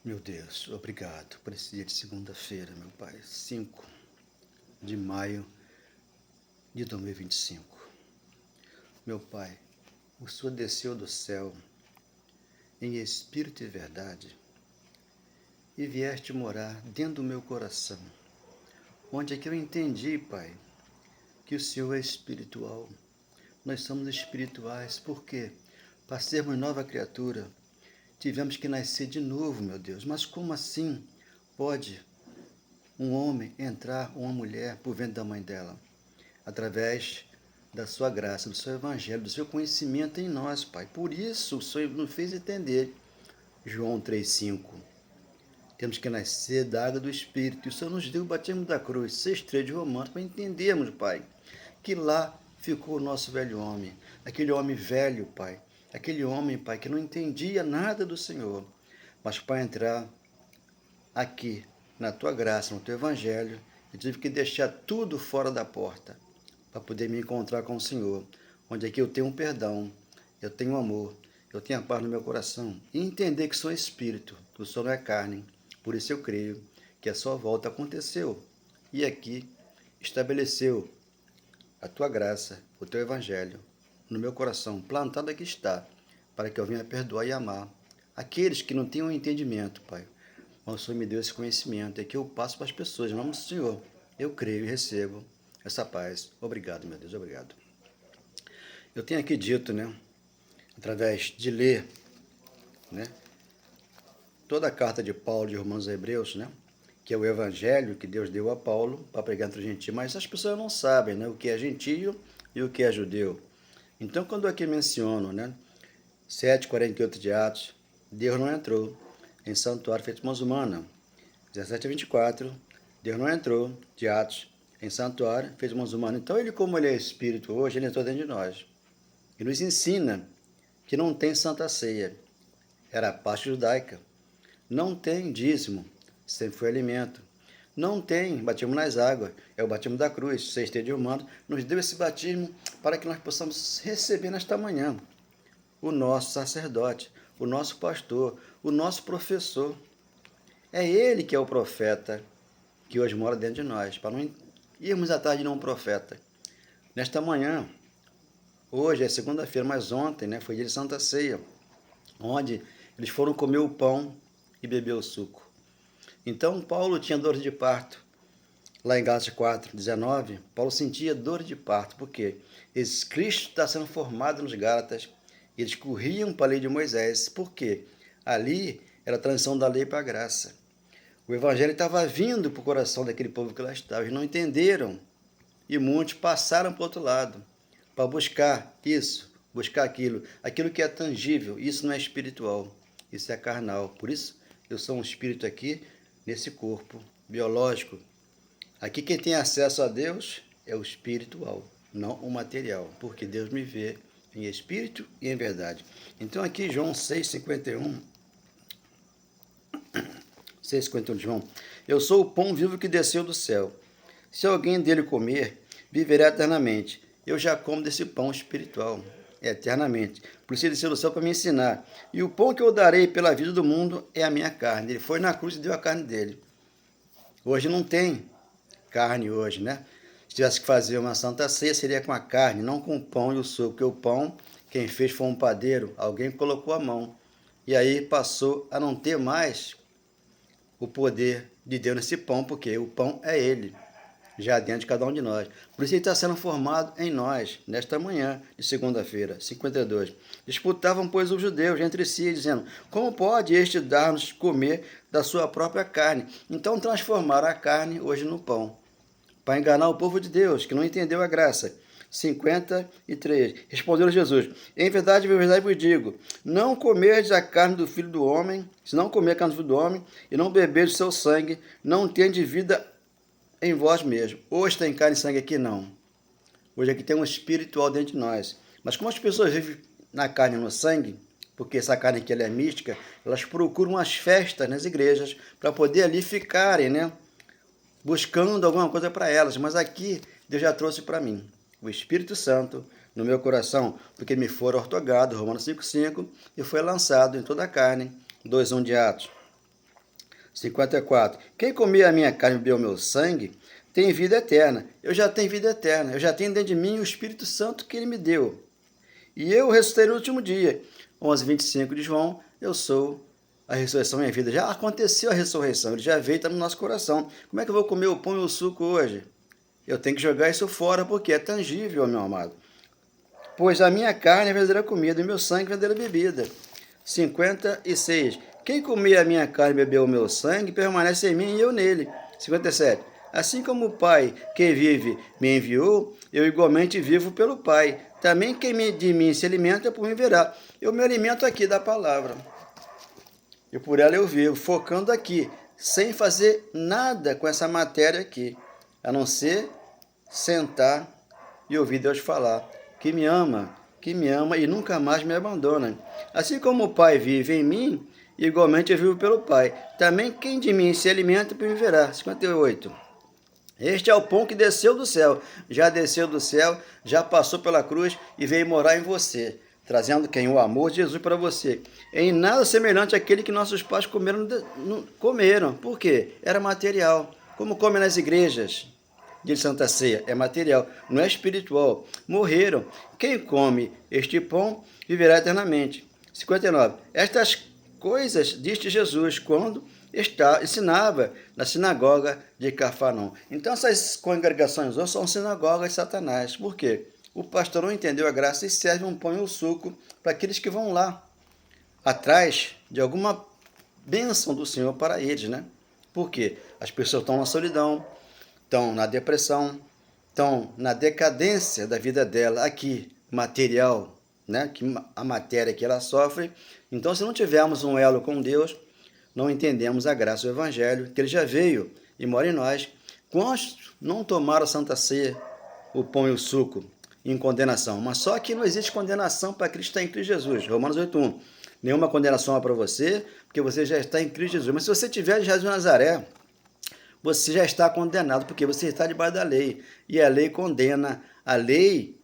Meu Deus, obrigado por esse dia de segunda-feira, meu Pai, 5 de maio de 2025. Meu Pai, o Senhor desceu do céu em espírito e verdade e vieste morar dentro do meu coração, onde é que eu entendi, Pai, que o Senhor é espiritual. Nós somos espirituais, porque para sermos nova criatura, tivemos que nascer de novo, meu Deus. Mas como assim pode um homem entrar, uma mulher, por ventre da mãe dela? Através da sua graça, do seu evangelho, do seu conhecimento em nós, Pai. Por isso, o Senhor nos fez entender. João 3,5. Temos que nascer da água do Espírito. E o Senhor nos deu o batismo da cruz, 6,3 de Romanos, para entendermos, Pai, que lá ficou o nosso velho homem. Aquele homem velho, Pai. Aquele homem, Pai, que não entendia nada do Senhor. Mas para entrar aqui, na Tua graça, no Teu evangelho, eu tive que deixar tudo fora da porta para poder me encontrar com o Senhor, onde aqui eu tenho um perdão, eu tenho amor, eu tenho a paz no meu coração, e entender que sou espírito, que o Senhor não é carne. Por isso eu creio que a sua volta aconteceu, e aqui estabeleceu a tua graça, o teu evangelho, no meu coração, plantado aqui está, para que eu venha perdoar e amar aqueles que não têm um entendimento, Pai. Mas o Senhor me deu esse conhecimento, é que eu passo para as pessoas, em nome do Senhor. Eu creio e recebo essa paz. Obrigado, meu Deus, obrigado. Eu tenho aqui dito, né, através de ler, né, toda a carta de Paulo de Romanos a Hebreus, né, que é o evangelho que Deus deu a Paulo para pregar entre os gentios, mas as pessoas não sabem, né, o que é gentio e o que é judeu. Então, quando aqui menciono, né, 7,48 de Atos, Deus não entrou em santuário feito mãos humanas. 17,24, Deus não entrou de Atos em santuário feito mãos humanas. Então, ele, como ele é espírito hoje, ele entrou dentro de nós. E nos ensina que não tem santa ceia. Era a parte judaica. Não tem dízimo, sempre foi alimento. Não tem batismo nas águas, é o batismo da cruz, 6 de Romanos, nos deu esse batismo para que nós possamos receber nesta manhã o nosso sacerdote, o nosso pastor, o nosso professor. É ele que é o profeta que hoje mora dentro de nós, para não irmos atrás de um profeta. Nesta manhã, hoje é segunda-feira, mas ontem, né, foi dia de Santa Ceia, onde eles foram comer o pão e beber o suco. Então, Paulo tinha dores de parto. Lá em Gálatas 4,19, Paulo sentia dores de parto, porque esse Cristo está sendo formado nos Gálatas, eles corriam para a lei de Moisés, porque ali era a transição da lei para a graça. O evangelho estava vindo para o coração daquele povo que lá estava, eles não entenderam, e muitos passaram para o outro lado, para buscar isso, buscar aquilo que é tangível. Isso não é espiritual, isso é carnal. Por isso, eu sou um espírito aqui, nesse corpo biológico. Aqui quem tem acesso a Deus é o espiritual, não o material, porque Deus me vê em espírito e em verdade. Então aqui João 6,51, 6,51 de João, eu sou o pão vivo que desceu do céu. Se alguém dele comer, viverá eternamente. Eu já como desse pão espiritual, eternamente. Por isso ele desceu do céu para me ensinar. E o pão que eu darei pela vida do mundo é a minha carne. Ele foi na cruz e deu a carne dele. Hoje não tem carne hoje, né? Se tivesse que fazer uma santa ceia, seria com a carne, não com o pão e o suco, porque o pão, quem fez foi um padeiro, alguém colocou a mão. E aí passou a não ter mais o poder de Deus nesse pão, porque o pão é ele, já dentro de cada um de nós. Por isso ele está sendo formado em nós, nesta manhã de segunda-feira, 52. Disputavam, pois, os judeus entre si, dizendo, como pode este dar-nos comer da sua própria carne? Então transformaram a carne hoje no pão, para enganar o povo de Deus, que não entendeu a graça. 53. Respondeu Jesus, em verdade vos digo, não comerdes a carne do Filho do Homem, se não comer a carne do Filho do Homem, e não beberdes o seu sangue, não tendes vida em vós mesmo. Hoje tem carne e sangue aqui? Não. Hoje aqui tem um espiritual dentro de nós. Mas como as pessoas vivem na carne e no sangue, porque essa carne aqui ela é mística, elas procuram as festas nas igrejas para poder ali ficarem, né? Buscando alguma coisa para elas. Mas aqui Deus já trouxe para mim o Espírito Santo no meu coração, porque me foi ortogado, Romanos 5,5, e foi lançado em toda a carne, 2,1 de Atos. 54. Quem comer a minha carne e beber o meu sangue tem vida eterna. Eu já tenho vida eterna. Eu já tenho dentro de mim o Espírito Santo que ele me deu. E eu ressuscitei no último dia. 11:25 de João, eu sou a ressurreição e a vida. Já aconteceu a ressurreição, ele já veio, está no nosso coração. Como é que eu vou comer o pão e o suco hoje? Eu tenho que jogar isso fora porque é tangível, meu amado. Pois a minha carne é verdadeira comida e meu sangue é verdadeira bebida. 56. Quem comer a minha carne e beber o meu sangue, permanece em mim e eu nele. 57. Assim como o Pai que vive me enviou, eu igualmente vivo pelo Pai. Também quem de mim se alimenta, por mim verá. Eu me alimento aqui da palavra. E por ela eu vivo, focando aqui, sem fazer nada com essa matéria aqui, a não ser sentar e ouvir Deus falar, que me ama e nunca mais me abandona. Assim como o Pai vive em mim, igualmente eu vivo pelo Pai. Também quem de mim se alimenta, por mim verá. 58. Este é o pão que desceu do céu. Já desceu do céu, já passou pela cruz e veio morar em você. Trazendo quem? O amor de Jesus para você. Em nada semelhante àquele que nossos pais comeram. Por quê? Era material. Como comem nas igrejas de Santa Ceia. É material, não é espiritual. Morreram. Quem come este pão viverá eternamente. 59. Estas coisas disse Jesus quando ensinava na sinagoga de Cafarnaum. Então essas congregações hoje são sinagogas de Satanás. Por quê? O pastor não entendeu a graça e serve um pão e um suco para aqueles que vão lá, atrás de alguma bênção do Senhor para eles, né? Por quê? As pessoas estão na solidão, estão na depressão, estão na decadência da vida dela aqui, material, né? Que a matéria que ela sofre. Então, se não tivermos um elo com Deus, não entendemos a graça do Evangelho, que ele já veio e mora em nós. Quantos não tomaram a Santa Ceia, o pão e o suco, em condenação? Mas só que não existe condenação para Cristo está em Cristo Jesus. Romanos 8:1. Nenhuma condenação é para você, porque você já está em Cristo Jesus. Mas se você tiver de Jesus de Nazaré, você já está condenado, porque você está debaixo da lei. E a lei condena. A lei,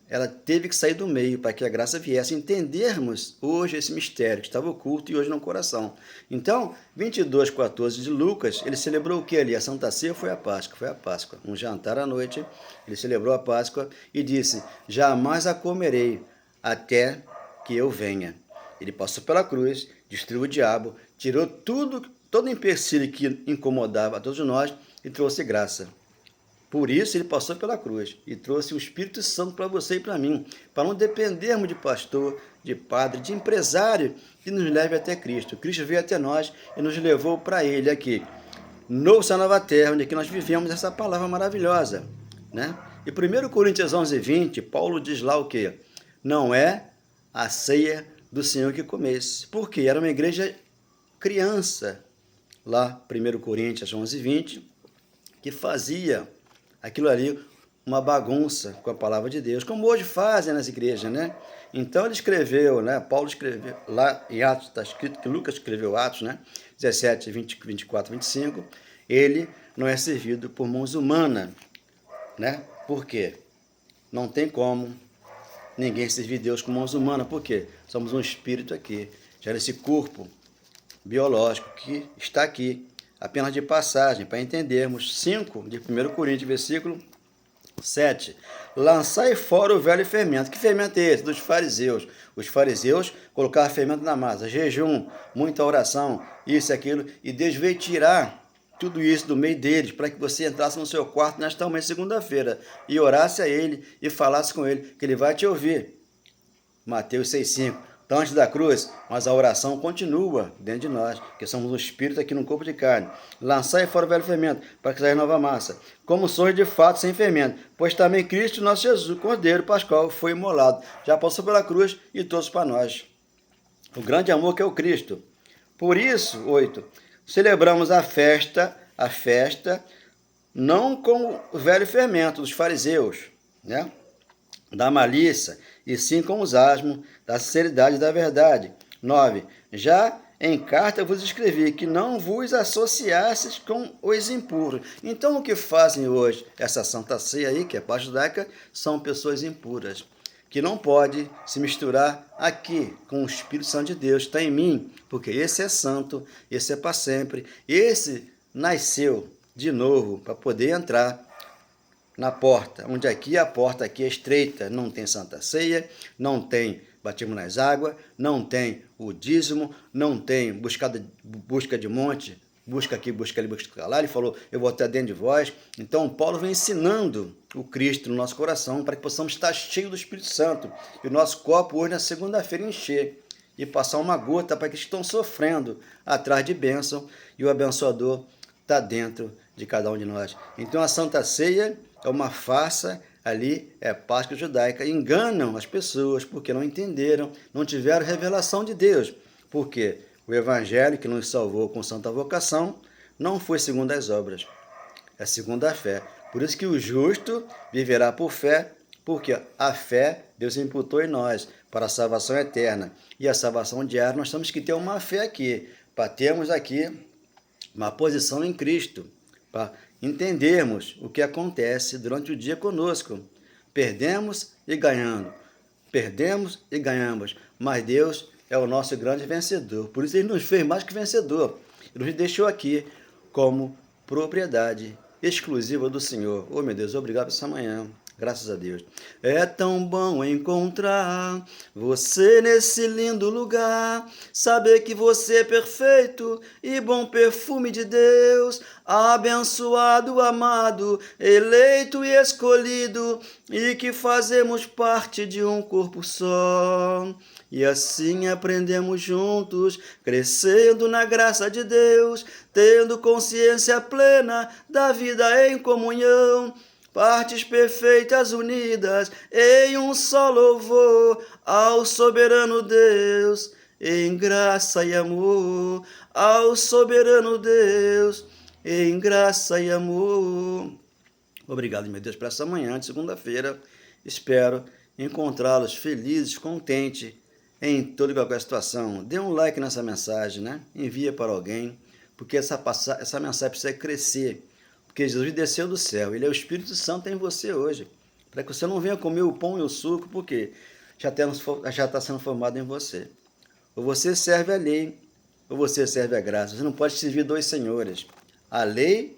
ela teve que sair do meio para que a graça viesse. Entendermos hoje esse mistério que estava oculto e hoje no coração. Então, 22:14 de Lucas, ele celebrou o que ali? A Santa Ceia foi a Páscoa. Foi a Páscoa. Um jantar à noite, ele celebrou a Páscoa e disse, jamais a comerei até que eu venha. Ele passou pela cruz, destruiu o diabo, tirou todo empecilho que incomodava a todos nós e trouxe graça. Por isso ele passou pela cruz e trouxe o Espírito Santo para você e para mim, para não dependermos de pastor, de padre, de empresário que nos leve até Cristo. Cristo veio até nós e nos levou para ele aqui, no céu, nova terra, onde aqui nós vivemos essa palavra maravilhosa, né? E 1 Coríntios 11:20, Paulo diz lá o quê? Não é a ceia do Senhor que comesse. Por quê? Era uma igreja criança, lá, 1 Coríntios 11:20, que fazia aquilo ali uma bagunça com a palavra de Deus, como hoje fazem nas igrejas, né? Então ele escreveu, né? Paulo escreveu, lá em Atos está escrito que Lucas escreveu Atos, né? 17, 20, 24, 25, ele não é servido por mãos humanas, né? Por quê? Não tem como ninguém servir Deus com mãos humanas, por quê? Somos um espírito aqui, já nesse corpo biológico que está aqui, apenas de passagem, para entendermos. 5 de 1 Coríntios, versículo 7. Lançai fora o velho fermento. Que fermento é esse? Dos fariseus. Os fariseus colocavam fermento na massa, jejum, muita oração, isso e aquilo, e Deus veio tirar tudo isso do meio deles, para que você entrasse no seu quarto nesta manhã, segunda-feira, e orasse a ele e falasse com ele, que ele vai te ouvir. Mateus 6:5. Então, antes da cruz, mas a oração continua dentro de nós, que somos um espírito aqui no corpo de carne. Lançai fora o velho fermento, para que saia nova massa. Como sois de fato sem fermento, pois também Cristo, nosso Jesus, Cordeiro Pascal, foi imolado. Já passou pela cruz e trouxe para nós o grande amor que é o Cristo. Por isso, 8, celebramos a festa não com o velho fermento dos fariseus, né? Da malícia, e sim com os asmos da sinceridade e da verdade. 9. Já em carta vos escrevi que não vos associasseis com os impuros. Então, o que fazem hoje essa Santa Ceia aí, que é a parte judaica, são pessoas impuras, que não pode se misturar aqui com o Espírito Santo de Deus que está em mim, porque esse é santo, esse é para sempre, esse nasceu de novo para poder entrar na porta, onde aqui a porta aqui é estreita, não tem Santa Ceia, não tem batismo nas águas, não tem o dízimo, não tem busca de monte, busca aqui, busca ali, busca lá. Ele falou, eu vou estar dentro de vós. Então Paulo vem ensinando o Cristo no nosso coração para que possamos estar cheios do Espírito Santo e o nosso copo hoje na segunda-feira encher e passar uma gota para aqueles que estão sofrendo atrás de bênção e o abençoador está dentro de cada um de nós. Então a Santa Ceia é uma farsa, ali é Páscoa judaica. Enganam as pessoas porque não entenderam, não tiveram revelação de Deus. Porque o Evangelho que nos salvou com santa vocação não foi segundo as obras, é segundo a fé. Por isso que o justo viverá por fé, porque a fé Deus imputou em nós para a salvação eterna. E a salvação diária nós temos que ter uma fé aqui, para termos aqui uma posição em Cristo, para entendermos o que acontece durante o dia conosco. Perdemos e ganhamos, mas Deus é o nosso grande vencedor. Por isso Ele nos fez mais que vencedor. Ele nos deixou aqui como propriedade exclusiva do Senhor. Oh, meu Deus, obrigado por essa manhã. Graças a Deus. É tão bom encontrar você nesse lindo lugar, saber que você é perfeito e bom perfume de Deus, abençoado, amado, eleito e escolhido, e que fazemos parte de um corpo só. E assim aprendemos juntos, crescendo na graça de Deus, tendo consciência plena da vida em comunhão, partes perfeitas unidas em um só louvor ao soberano Deus, em graça e amor, ao soberano Deus, em graça e amor. Obrigado, meu Deus, por essa manhã de segunda-feira. Espero encontrá-los felizes, contentes em toda e qualquer situação. Dê um like nessa mensagem, né? Envia para alguém, porque essa mensagem precisa crescer. Porque Jesus desceu do céu, Ele é o Espírito Santo em você hoje, para que você não venha comer o pão e o suco, porque já está sendo formado em você. Ou você serve a lei, ou você serve a graça. Você não pode servir dois senhores. A lei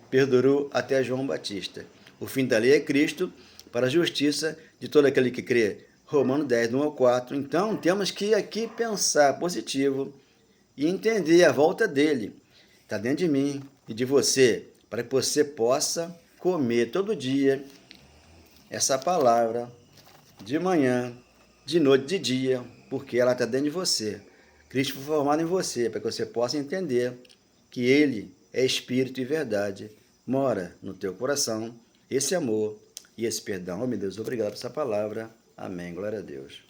perdurou até João Batista. O fim da lei é Cristo, para a justiça de todo aquele que crê. Romanos 10, 1 ao 4. Então, temos que aqui pensar positivo e entender a volta dele. Está dentro de mim e de você, para que você possa comer todo dia essa palavra, de manhã, de noite, de dia, porque ela está dentro de você. Cristo foi formado em você, para que você possa entender que Ele é Espírito e verdade, mora no teu coração, esse amor e esse perdão. Oh, meu Deus, obrigado por essa palavra. Amém. Glória a Deus.